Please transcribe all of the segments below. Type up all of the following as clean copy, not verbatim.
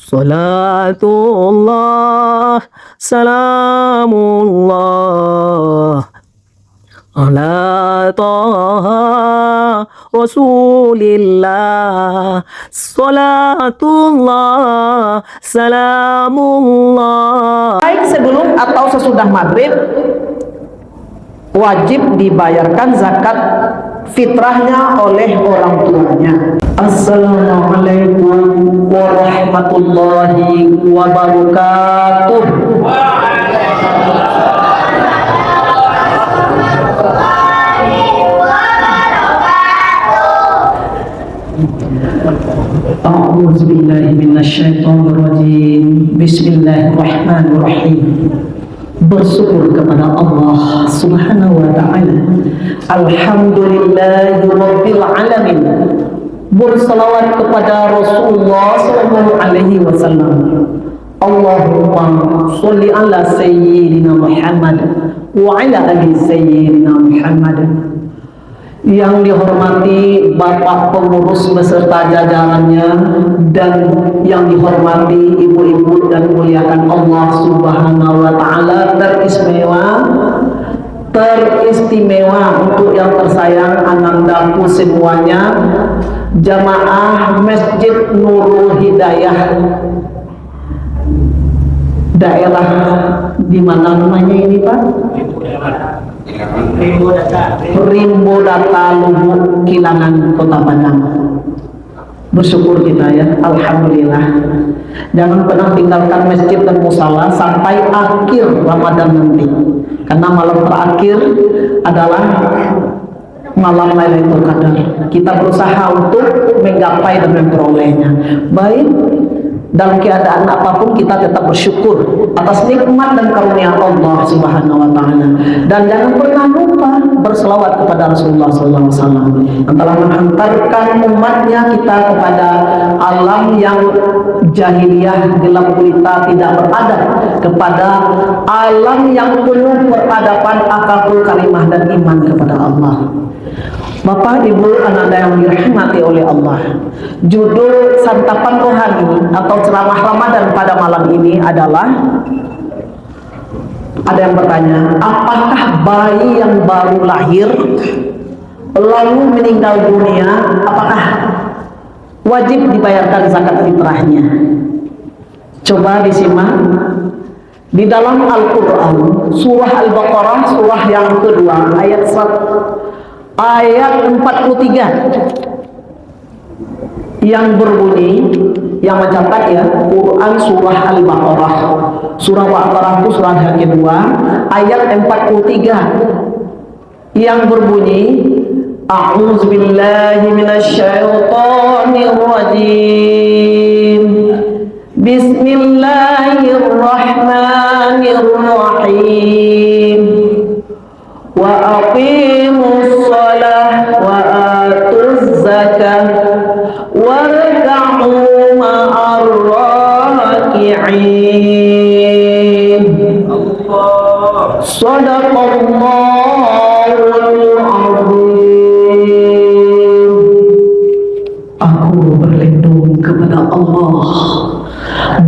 Salatullah, salamullah ala taha Rasulillah. Salatullah, salamullah. Baik sebelum atau sesudah maghrib wajib dibayarkan zakat fitrahnya oleh orang tuanya. Assalamualaikum warahmatullahi wabarakatuh. A'udzu billahi minasyaitonir rajim. Bismillahirrahmanirrahim. Bersyukur kepada Allah Subhanahu wa ta'ala. Alhamdulillahirabbil alamin. Berselawat kepada Rasulullah sallallahu alaihi wasallam. Allahumma sholli ala sayyidina Muhammad wa ala ali sayyidina Muhammad. Yang dihormati Bapak pengurus beserta jajarannya dan yang dihormati ibu-ibu dan muliakan Allah Subhanahu wa ta'ala, teristimewa untuk yang tersayang anandaku semuanya, jamaah Masjid Nurul Hidayah, daerah di mana namanya ini Pak? Rimbo Data Lubuk Kilangan Kota Padang. Bersyukur kita ya, alhamdulillah. Jangan pernah tinggalkan masjid dan musala sampai akhir Ramadan nanti, karena malam terakhir adalah malam Lailatul Qadar. Kita berusaha untuk menggapai dan memperolehnya. Baik, dalam keadaan apapun kita tetap bersyukur atas nikmat dan karunia Allah Subhanahu wa ta'ala. Dan jangan pernah lupa berselawat kepada Rasulullah sallallahu alaihi wasallam yang telah menghantarkan umatnya kita kepada alam yang jahiliyah gelap gulita tidak beradab, kepada alam yang penuh peradaban, akhlakul karimah dan iman kepada Allah. Bapak, Ibu, anak-anak yang dirahmati oleh Allah, judul santapan rohani atau ceramah Ramadan pada malam ini adalah, ada yang bertanya, apakah bayi yang baru lahir lalu meninggal dunia, apakah wajib dibayarkan zakat fitrahnya? Coba disimak di dalam Al-Quran, surah Al-Baqarah, surah yang kedua, ayat 43 yang berbunyi, yang mencatat ya, Quran surah Al-Baqarah, surah Al-Baqarah itu surah yang kedua, ayat 43 yang berbunyi, A'udzubillahi minasyaitonirrajim. Bismillahirrahmanirrahim. Wa aqimus shalah wa atuz zakah warka'u ma'ar raki'in. Shadaqallahul azim. Aku berlindung kepada Allah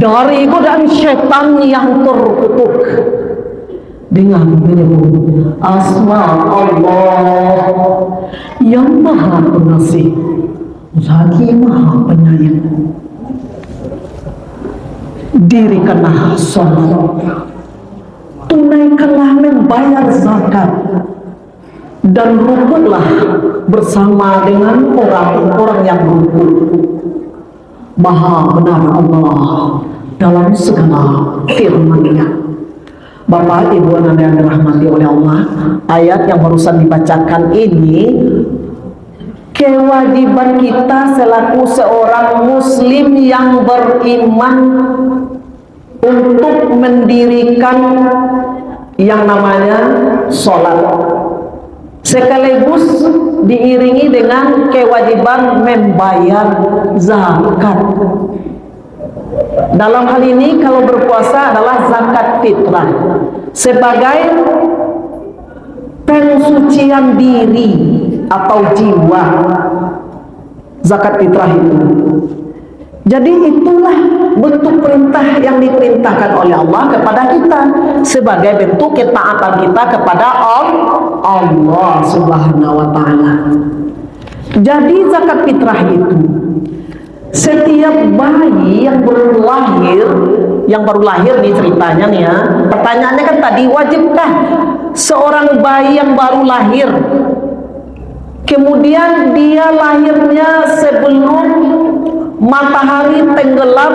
dari godaan syaitan yang terkutuk dengan menyebut asma Allah yang maha pengasih lagi maha penyayang. Dirikanlah sholat, tunaikanlah membayar zakat, dan rukunlah bersama dengan orang-orang yang rukun. Maha benar Allah dalam segala firman-Nya. Bapak, Ibu, anak yang dirahmati oleh Allah, ayat yang barusan dibacakan ini kewajiban kita selaku seorang muslim yang beriman untuk mendirikan yang namanya sholat, sekaligus diiringi dengan kewajiban membayar zakat. Dalam hal ini kalau berpuasa adalah zakat fitrah sebagai pensucian diri atau jiwa, zakat fitrah itu. Jadi itulah bentuk diperintahkan oleh Allah kepada kita sebagai bentuk ketaatan kita kepada Allah Subhanahu wa taala. Jadi zakat fitrah itu setiap bayi yang baru lahir nih ceritanya nih ya. Pertanyaannya kan tadi, wajibkah seorang bayi yang baru lahir kemudian dia lahirnya sebelum matahari tenggelam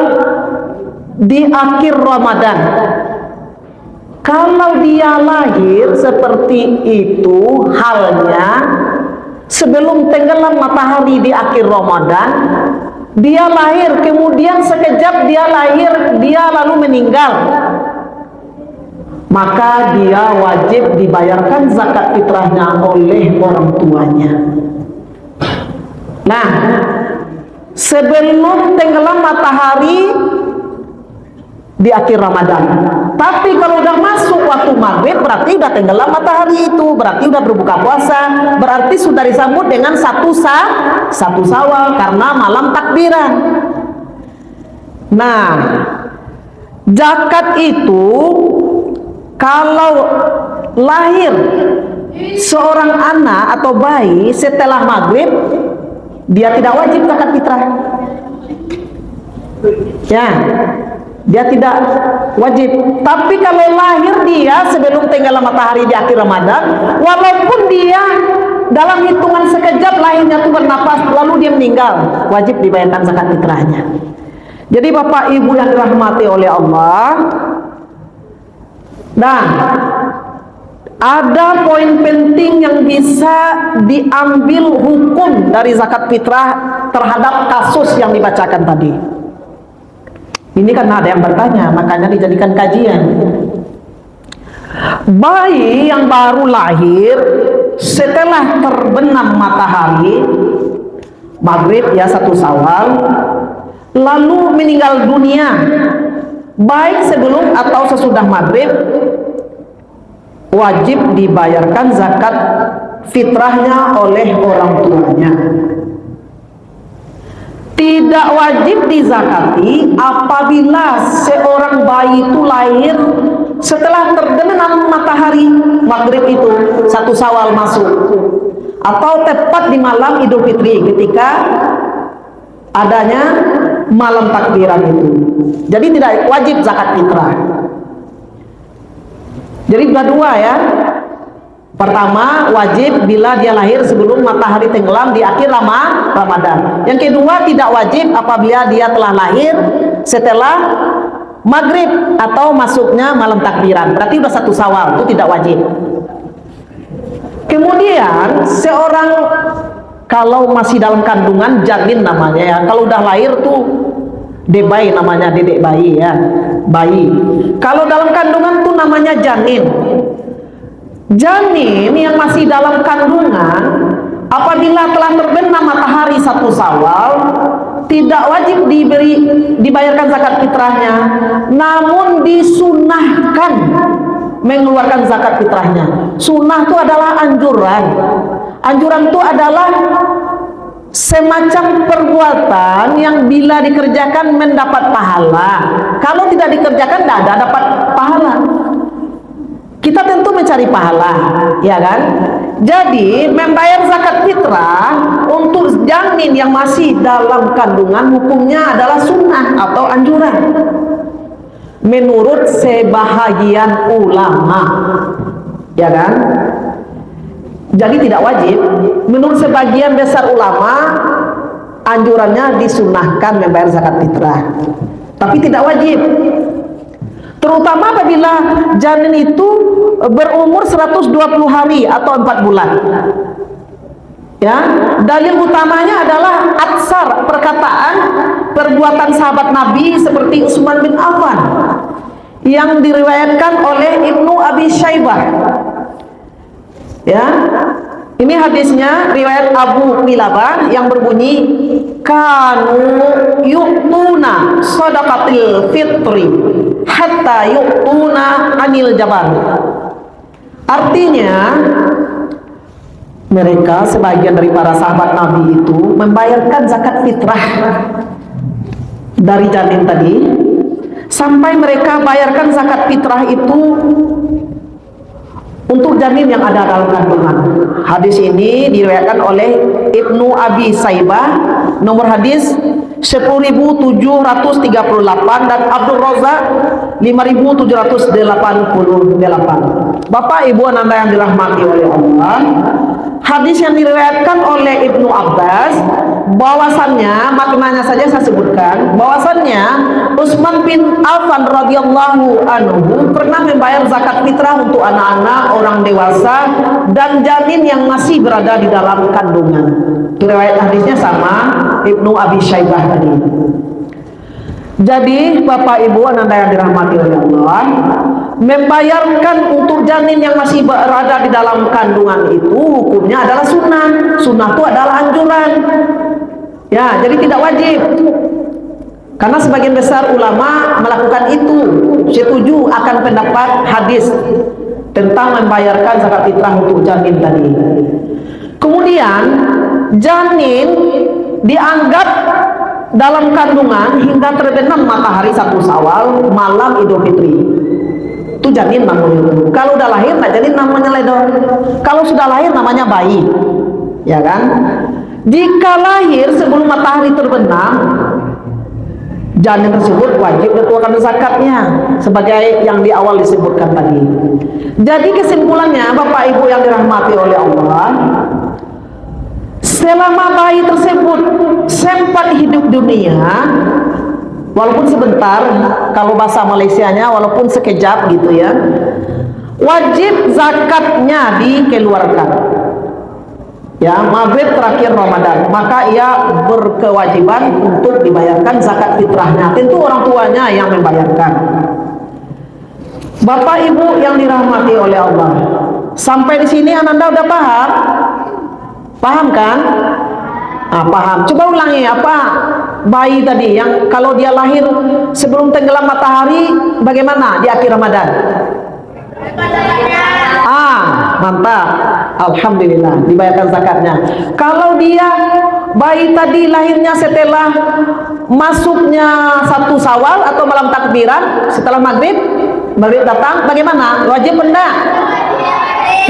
di akhir Ramadan? Kalau dia lahir seperti itu halnya sebelum tenggelam matahari di akhir Ramadan, dia lahir kemudian sekejap dia lalu meninggal, maka dia wajib dibayarkan zakat fitrahnya oleh orang tuanya. Nah, sebelum tenggelam matahari di akhir Ramadan. Tapi kalau udah masuk waktu maghrib berarti udah tenggelam matahari itu, berarti udah berbuka puasa, berarti sudah disambut dengan satu Syawal karena malam takbiran. Nah, zakat itu kalau lahir seorang anak atau bayi setelah maghrib, dia tidak wajib zakat fitrah. Ya, dia tidak wajib. Tapi kalau lahir dia sebelum tenggelam matahari di akhir Ramadan, walaupun dia dalam hitungan sekejap lahirnya itu bernapas lalu dia meninggal, wajib dibayarkan zakat fitrahnya. Jadi Bapak Ibu yang dirahmati oleh Allah, nah, ada poin penting yang bisa diambil hukum dari zakat fitrah terhadap kasus yang dibacakan tadi. Ini karena ada yang bertanya, makanya dijadikan kajian. Bayi yang baru lahir setelah terbenam matahari maghrib ya 1 Syawal, lalu meninggal dunia baik sebelum atau sesudah maghrib, wajib dibayarkan zakat fitrahnya oleh orang tuanya. Tidak wajib dizakati apabila seorang bayi itu lahir setelah terbenam matahari maghrib itu 1 Syawal masuk, atau tepat di malam Idul Fitri ketika adanya malam takbiran itu. Jadi tidak wajib zakat fitrah. Jadi dua ya. Pertama, wajib bila dia lahir sebelum matahari tenggelam di akhir Ramadan. Yang kedua, tidak wajib apabila dia telah lahir setelah maghrib atau masuknya malam takbiran. Berarti sudah 1 Syawal, itu tidak wajib. Kemudian seorang kalau masih dalam kandungan, janin namanya ya. Kalau udah lahir tuh debai namanya, dedek bayi ya, bayi. Kalau dalam kandungan tuh namanya janin. Janin yang masih dalam kandungan apabila telah terbenam matahari 1 Syawal tidak wajib dibayarkan zakat fitrahnya, namun disunahkan mengeluarkan zakat fitrahnya. Sunnah itu adalah anjuran. Anjuran itu adalah semacam perbuatan yang bila dikerjakan mendapat pahala. Kalau tidak dikerjakan tidak ada dapat pahala. Kita tentu mencari pahala, ya kan? Jadi membayar zakat fitrah untuk janin yang masih dalam kandungan hukumnya adalah sunnah atau anjuran menurut sebahagian ulama, ya kan? Jadi tidak wajib. Menurut sebagian besar ulama, anjurannya disunahkan membayar zakat fitrah, tapi tidak wajib. Terutama apabila janin itu berumur 120 hari atau 4 bulan. Ya, dalil utamanya adalah atsar, perkataan perbuatan sahabat Nabi seperti Utsman bin Affan yang diriwayatkan oleh Ibnu Abi Syaibah. Ya, ini hadisnya riwayat Abu Qilabah yang berbunyi kanu yu'tuna shadaqatil fitri hatta yu'tuna anil jabal. Artinya mereka sebagian dari para sahabat Nabi itu membayarkan zakat fitrah dari janin tadi sampai mereka bayarkan zakat fitrah itu untuk janin yang ada dalam kandungan. Hadis ini diriwayatkan oleh Ibnu Abi Saibah, nomor hadis 10.738, dan Abdul Razak 5.788. Bapak Ibu Ananda yang dirahmati oleh Allah, hadis yang diriwayatkan oleh Ibnu Abbas, bahwasannya, maknanya saja saya sebutkan, bahwasannya Utsman bin Affan radhiyallahu anhu pernah membayar zakat fitrah untuk anak-anak, orang dewasa, dan janin yang masih berada di dalam kandungan. Itu riwayat hadisnya sama Ibnu Abi Syaibah tadi. Jadi Bapak Ibu Ananda yang dirahmati oleh Allah, membayarkan untuk janin yang masih berada di dalam kandungan itu hukumnya adalah sunnah. Sunnah itu adalah anjuran. Ya, jadi tidak wajib. Karena sebagian besar ulama melakukan itu, setuju akan pendapat hadis tentang membayarkan zakat fitrah untuk janin tadi. Kemudian janin dianggap dalam kandungan hingga terbenam matahari 1 Syawal malam Idul Fitri. Itu janin namanya itu. Kalau udah lahir tak janin namanya ledor. Kalau sudah lahir namanya bayi. Ya kan? Jika lahir sebelum matahari terbenam, janin tersebut wajib dikeluarkan zakatnya sebagai yang di awal disebutkan tadi. Jadi kesimpulannya Bapak Ibu yang dirahmati oleh Allah, selama bayi tersebut sempat hidup dunia, walaupun sebentar, kalau bahasa Malaysianya walaupun sekejap gitu ya, wajib zakatnya dikeluarkan. Ya, maghrib terakhir Ramadan, maka ia berkewajiban untuk dibayarkan zakat fitrahnya. Tentu orang tuanya yang membayarkan. Bapak Ibu yang dirahmati oleh Allah, sampai di sini Ananda udah paham? Paham kan? Paham. Coba ulangi apa bayi tadi yang kalau dia lahir sebelum tenggelam matahari bagaimana di akhir Ramadan? Mantap. Alhamdulillah dibayarkan zakatnya. Kalau dia bayi tadi lahirnya setelah masuknya 1 Syawal atau malam takbiran setelah maghrib datang, bagaimana? Wajib enggak?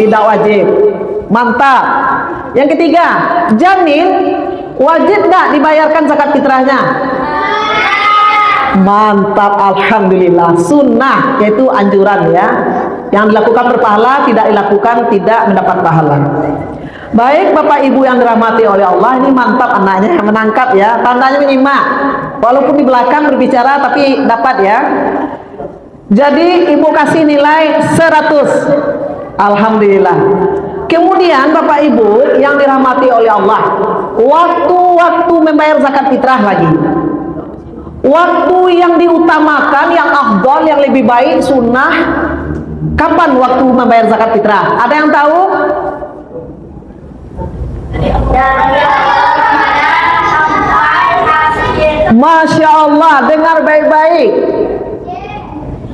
Tidak wajib. Mantap. Yang ketiga, janin wajib enggak dibayarkan zakat fitrahnya? Mantap, alhamdulillah. Sunnah, yaitu anjuran ya. Yang dilakukan berpahala, tidak dilakukan tidak mendapat pahala. Baik Bapak Ibu yang dirahmati oleh Allah, ini mantap anaknya menangkap ya, tandanya menyimak. Walaupun di belakang berbicara tapi dapat ya. Jadi Ibu kasih nilai 100. Alhamdulillah. Kemudian Bapak Ibu yang dirahmati oleh Allah, waktu-waktu membayar zakat fitrah lagi. Waktu yang diutamakan, yang afdal, yang lebih baik, sunnah. Kapan waktu membayar zakat fitrah? Ada yang tahu? Masya Allah, dengar baik-baik.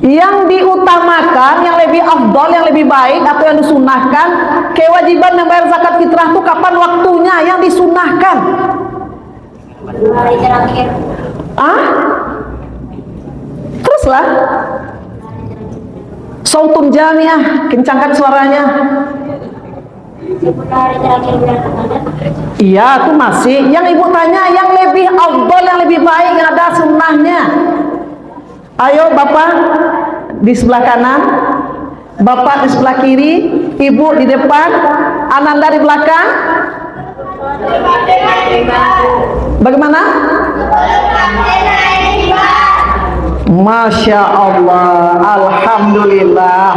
Yang diutamakan, yang lebih afdal, yang lebih baik, atau yang disunahkan, kewajiban membayar zakat fitrah itu kapan waktunya yang disunahkan? Teruslah. Sautun jamiah, kencangkan suaranya. Iya, itu masih. Yang Ibu tanya yang lebih afdal, yang lebih baik, yang ada sunnahnya. Ayo Bapak di sebelah kanan, Bapak di sebelah kiri, Ibu di depan, Ananda di belakang. Bagaimana? Masya Allah, alhamdulillah.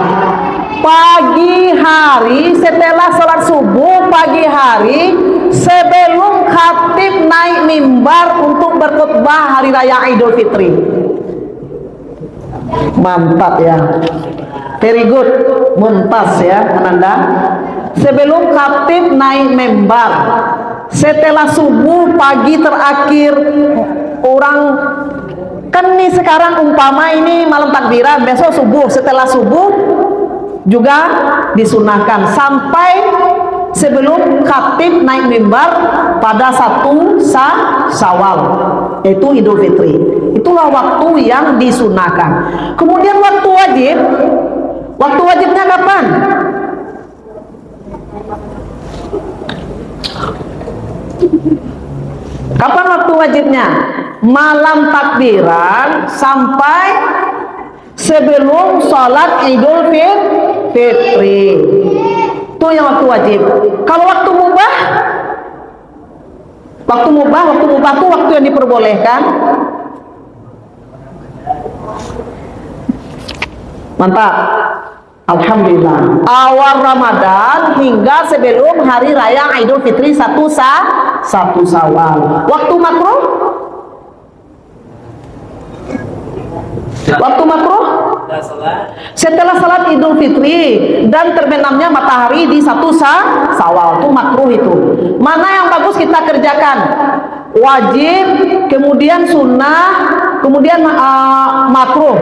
Pagi hari setelah sholat subuh, pagi hari sebelum khatib naik mimbar untuk berkhutbah hari raya Idul Fitri. Mantap ya, very good, mumtaz ya Ananda. Sebelum khatib naik mimbar, setelah subuh pagi terakhir orang. Kan nih sekarang umpama ini malam takbiran, besok subuh, setelah subuh juga disunahkan sampai sebelum khatib naik mimbar pada 1 Syawal, yaitu Idul Fitri. Itulah waktu yang disunahkan. Kemudian waktu wajibnya kapan? Kapan waktu wajibnya? Malam takbiran sampai sebelum sholat Idul Fitri. Itu yang waktu wajib. Kalau waktu mubah itu waktu yang diperbolehkan. Mantap. Alhamdulillah. Awal Ramadan hingga sebelum hari raya Idul Fitri 1 Syawal. Waktu makruh? Waktu makruh? Setelah salat Idul Fitri dan terbenamnya matahari di 1 Syawal, itu makruh itu. Mana yang bagus kita kerjakan? Wajib, kemudian sunnah, kemudian makruh.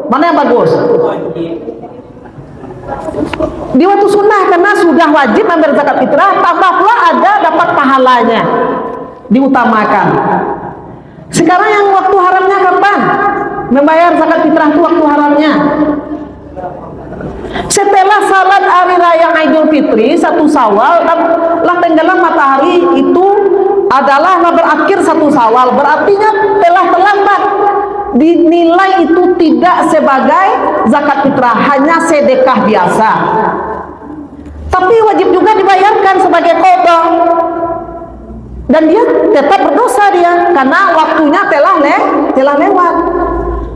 Mana yang bagus? Di waktu sunnah, karena sudah wajib membayar zakat fitrah, tambah pula ada dapat pahalanya, diutamakan. Sekarang yang waktu haramnya kapan? Membayar zakat fitrah itu waktu haramnya setelah salat hari raya Idul Fitri 1 Syawal, lah tenggelam matahari itu adalah berakhir 1 Syawal, berartinya telah terlambat. Dinilai itu tidak sebagai zakat fitrah, hanya sedekah biasa. Tapi wajib juga dibayarkan sebagai qada. Dan dia tetap berdosa dia karena waktunya telah lewat.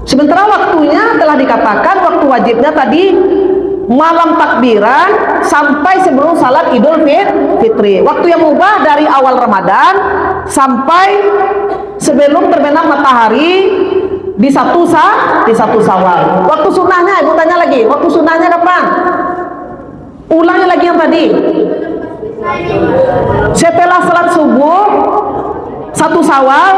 Sementara waktunya telah dikatakan waktu wajibnya tadi malam takbiran sampai sebelum salat Idul Fitri. Waktu yang mubah dari awal Ramadan sampai sebelum terbenam matahari di 1 Syawal. Waktu sunnahnya, ibu tanya lagi, waktu sunnahnya kapan? Ulangi lagi yang tadi. Setelah salat subuh 1 Syawal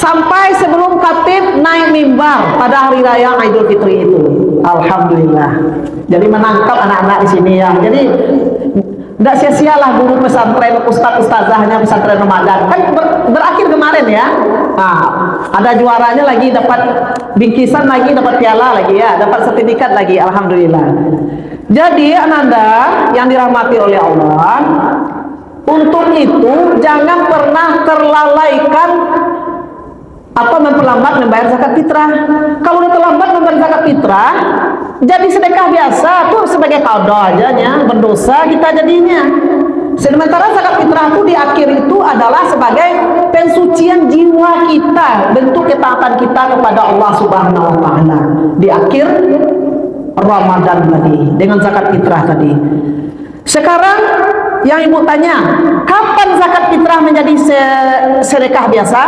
sampai sebelum khatib naik mimbar pada hari raya Idul Fitri itu. Alhamdulillah. Jadi menangkap anak-anak di sini ya. Jadi tidak sia-sialah guru pesantren, ustazahnya pesantren Ramadan. Kan berakhir kemarin ya. Nah, ada juaranya lagi, dapat bingkisan lagi, dapat piala lagi ya, dapat sertifikat lagi. Alhamdulillah. Jadi ananda yang dirahmati oleh Allah, untuk itu jangan pernah terlalaikan atau memperlambat membayar zakat fitrah. Kalau udah terlambat membayar zakat fitrah, jadi sedekah biasa tuh sebagai qada aja ya, berdosa kita jadinya. Sementara zakat fitrah itu di akhir itu adalah sebagai pensucian jiwa kita, bentuk ketaatan kita kepada Allah Subhanahu wa taala di akhir Ramadan tadi dengan zakat fitrah tadi. Sekarang yang ibu tanya, kapan zakat fitrah menjadi sedekah biasa?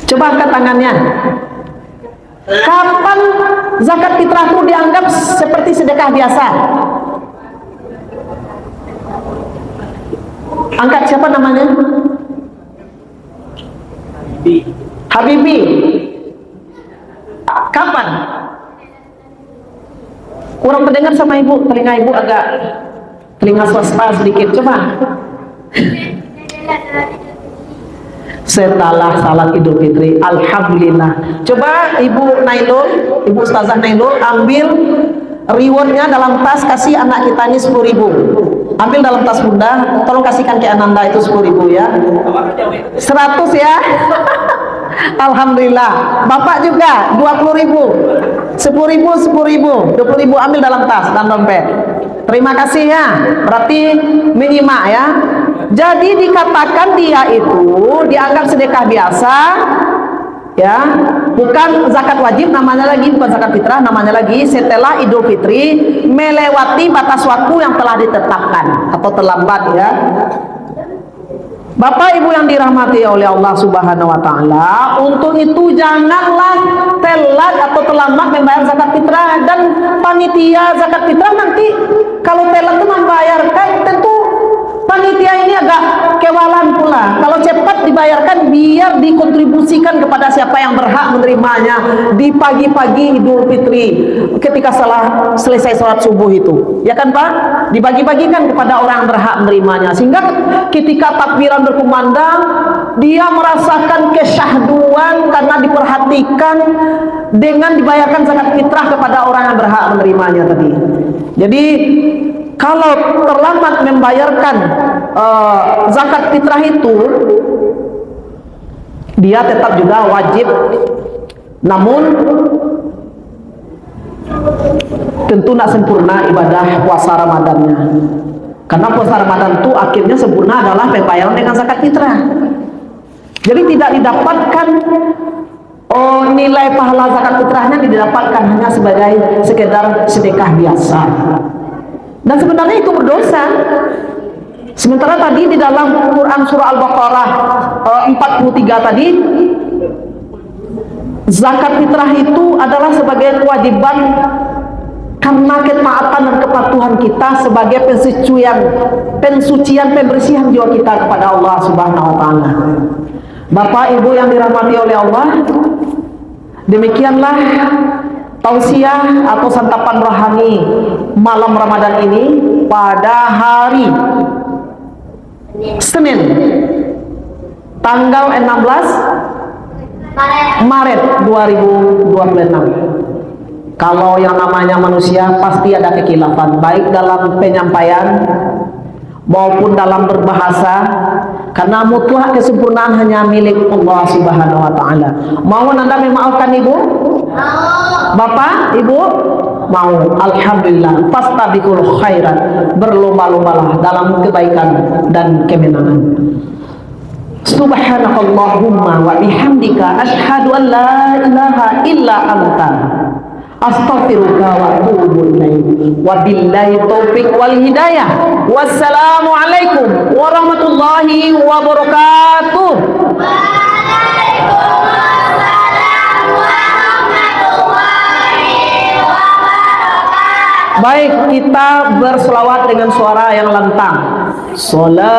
Coba angkat tangannya. Kapan zakat fitrah itu dianggap seperti sedekah biasa? Angkat, siapa namanya? Habibi. Kapan? Kurang terdengar sama ibu, telinga ibu agak telinga swasta sedikit. Coba. Setelah salat Idul Fitri, alhamdulillah. Coba ibu Nailul, ibu Ustazah Nailul, ambil rewardnya dalam tas, kasih anak kita ini 10.000. Ambil dalam tas bunda, tolong kasihkan ke Ananda itu 10.000 ya. 100 ya. Alhamdulillah. Bapak juga 20.000. 10.000, 20.000 ambil dalam tas dan dompet. Terima kasih ya. Berarti minimal ya. Jadi dikatakan dia itu dianggap sedekah biasa ya, bukan zakat wajib namanya lagi, bukan zakat fitrah namanya lagi, setelah Idul Fitri melewati batas waktu yang telah ditetapkan atau terlambat ya. Bapak Ibu yang dirahmati oleh Allah Subhanahu wa taala, untuk itu janganlah telat atau terlambat membayar zakat fitrah. Dan panitia zakat fitrah nanti kalau telat itu membayarkan, tentu panitia ini agak kewalan pula. Kalau cepat dibayarkan biar dikontribusikan kepada siapa yang berhak menerimanya di pagi-pagi Idul Fitri ketika selesai sholat subuh itu. Ya kan Pak? Dibagi-bagikan kepada orang yang berhak menerimanya. Sehingga ketika takbiran berkumandang, dia merasakan kesyahduan karena diperhatikan dengan dibayarkan zakat fitrah kepada orang yang berhak menerimanya tadi. Jadi kalau terlambat membayarkan zakat fitrah itu, dia tetap juga wajib, namun tentu tidak sempurna ibadah puasa Ramadannya. Karena puasa Ramadan itu akhirnya sempurna adalah pembayaran dengan zakat fitrah. Jadi tidak didapatkan nilai pahala zakat fitrahnya didapatkan hanya sebagai sekedar sedekah biasa. Dan sebenarnya itu berdosa. Sementara tadi di dalam Quran surah Al-Baqarah 43 tadi, zakat fitrah itu adalah sebagai kewajiban karena ketaatan dan kepatuhan kita sebagai pensucian pembersihan jiwa kita kepada Allah Subhanahu wa taala. Bapak Ibu yang dirahmati oleh Allah, demikianlah tausiah atau santapan rohani malam Ramadan ini pada hari Senin tanggal 16 Maret 2026. Kalau yang namanya manusia pasti ada kekhilafan, baik dalam penyampaian maupun dalam berbahasa, karena mutlak kesempurnaan hanya milik Allah Subhanahu wa taala. Mau Anda memaafkan Ibu? Bapak, Ibu? Mau. Alhamdulillah. Fastabiqul khairat. Berlomba-lombalah dalam kebaikan dan kemenangan. Subhanakallahumma wa bihamdika asyhadu an la ilaha illa anta astaghfiruka wa atubu ilaik. Wabillahi taufik wal hidayah. Wassalamualaikum warahmatullahi wabarakatuh. Baik, kita berselawat dengan suara yang lantang. Salatullah.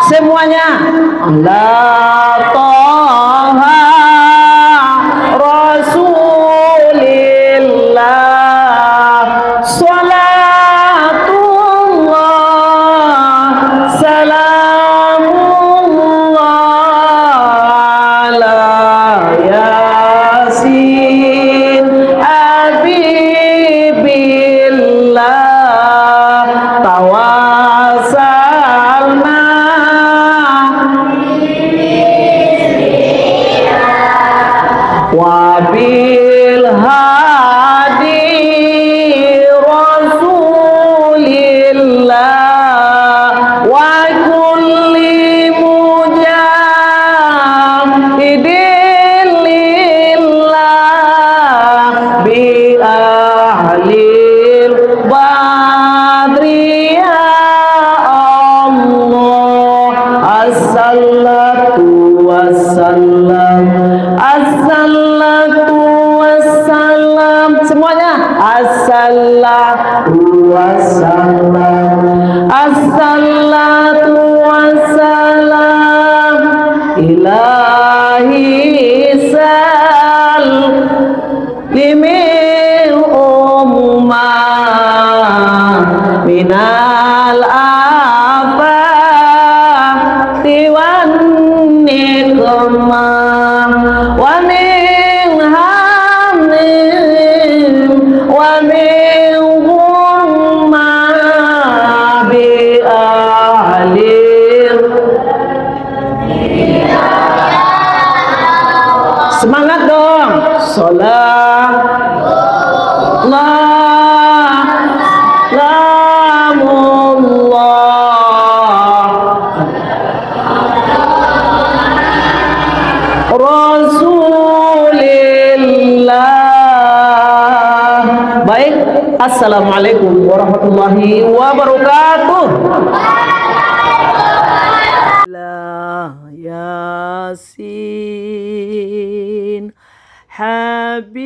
Semuanya. Allah Taha Rasulillah. Salatullah. Salamullah ala Yasin Habibillah. Tawasalna wabil hadi Rasulillah wa kulli mujahidin lillah bi ahlil badri ya Allah. Assalatu wassalam, assalatu wassalam. Semuanya. Assalatu wassalam, assalatu wassalam. Ilahi sal limil ummah minal afati wan nikmah wa min hamim wa min humma bi ahlir. Semangat dong. Rasulillah. Baik, assalamualaikum warahmatullahi wabarakatuh. La Yasin habibillah.